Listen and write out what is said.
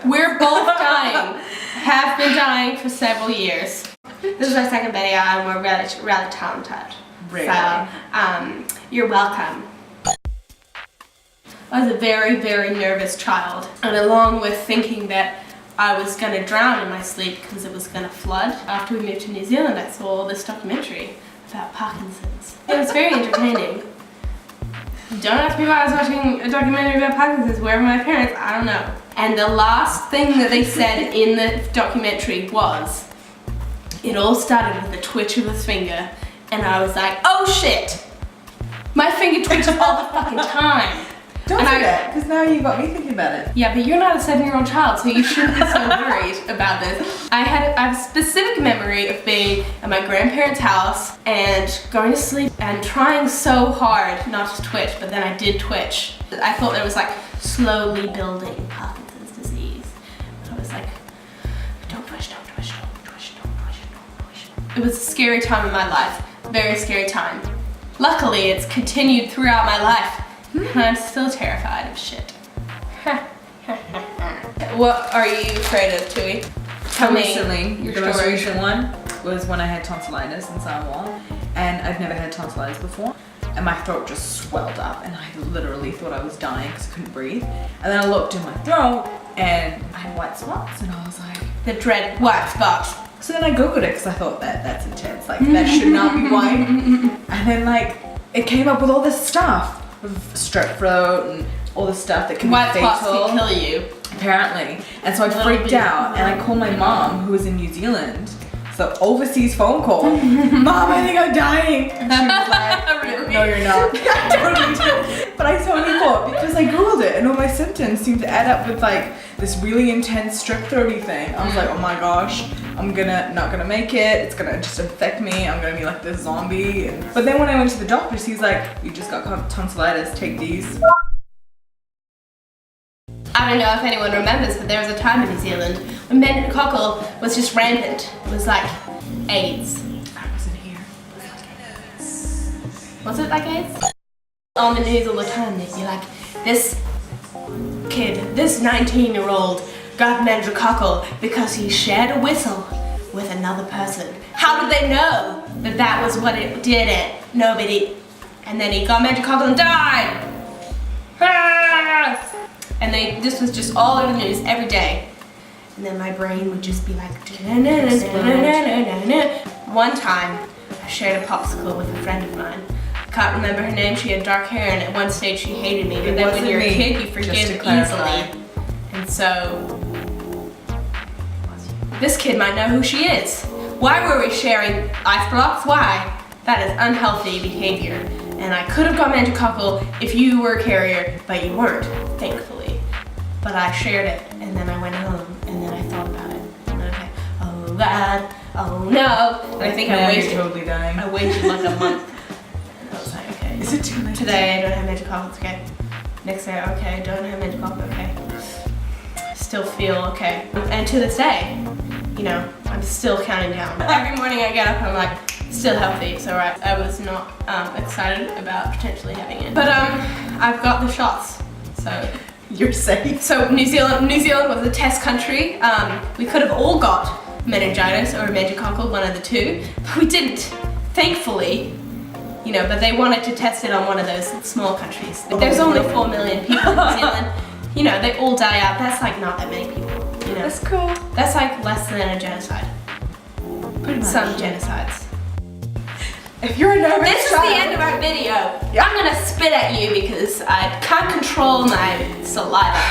We're both dying. Have been dying for several years. This is our second video and we're really talented. Really? So, you're welcome. I was a very, very nervous child, and along with thinking that I was going to drown in my sleep because it was going to flood, after we moved to New Zealand I saw this documentary about Parkinson's. It was very entertaining. Don't ask me why I was watching a documentary about Parkinson's. Where were my parents? I don't know. And the last thing that they said in the documentary was, it all started with a twitch of his finger, and I was like, oh shit! My finger twitches all the fucking time. Don't do that, because now you got me thinking about it. Yeah, but you're not a 7-year-old child, so you shouldn't be so worried about this. I have a specific memory of being at my grandparents' house and going to sleep and trying so hard not to twitch, but then I did twitch. I thought there was like slowly building Parkinson's disease. I was like, don't twitch, don't twitch, don't twitch, don't twitch, don't twitch. It was a scary time in my life, very scary time. Luckily, it's continued throughout my life. I'm still terrified of shit. What are you afraid of, Tui? Tell me your the most story. recent one was when I had tonsillitis in Samoa, and I've never had tonsillitis before, and my throat just swelled up, and I literally thought I was dying because I couldn't breathe. And then I looked in my throat, and I had white spots, and I was like, The dread white spots. so then I googled it because I thought that's intense, like that should not be white. And then like it came up with all this stuff. With strep throat and all the stuff that can White be spots fatal, can kill you. apparently. And so I freaked out and I called my mom, who was in New Zealand. So overseas phone call. Mom, I think I'm dying. And she was like, Really? no, you're not. I totally did. But I totally thought, because I googled it and all my symptoms seemed to add up with like this really intense strep throaty thing. I was like, oh my gosh, I'm not gonna make it. It's gonna just infect me. I'm gonna be like this zombie. But then when I went to the doctors, he's like, you just got tonsillitis, take these. I don't know if anyone remembers, but there was a time in New Zealand when meningococcal was just rampant. It was like AIDS. I wasn't here. Was it like AIDS? On the news all the time, they'd be like, this kid, this 19-year-old got meningococcal because he shared a whistle with another person. How did they know that that was what it did it? Nobody. And then he got meningococcal and died. Ah! And this was just all over the news every day. And then my brain would just be like, one time I shared a popsicle with a friend of mine. I can't remember her name, she had dark hair, and at one stage she hated me, but then when you're a kid you forgive easily. And so, this kid might know who she is. Why were we sharing ice blocks? Why? That is unhealthy behavior. And I could have got meningococcal if you were a carrier, but you weren't, thankfully. But I shared it, and then I went home, and then I thought about it. And I was like, oh God, oh no. And I think I waited. Totally dying. I waited like a month. And I was like, okay. Is it too late? Today I don't have meningococcal, it's okay. Next day, okay, don't have meningococcal, okay. Still feel okay. And to this day, you know, I'm still counting down. Every morning I get up, I'm like, still healthy, so right. I was not excited about potentially having it. But I've got the shots, so. You're safe. So New Zealand was a test country. We could have all got meningitis or meningococcal, one of the two, but we didn't, thankfully. You know, but they wanted to test it on one of those small countries. There's only 4 million people in New Zealand. You know, they all die out. That's like not that many people, you know. That's cool. That's like less than a genocide. Pretty much. Some genocides. If you're a nervous This is the end of our video. Yeah. I'm gonna spit at you because I can't control my saliva.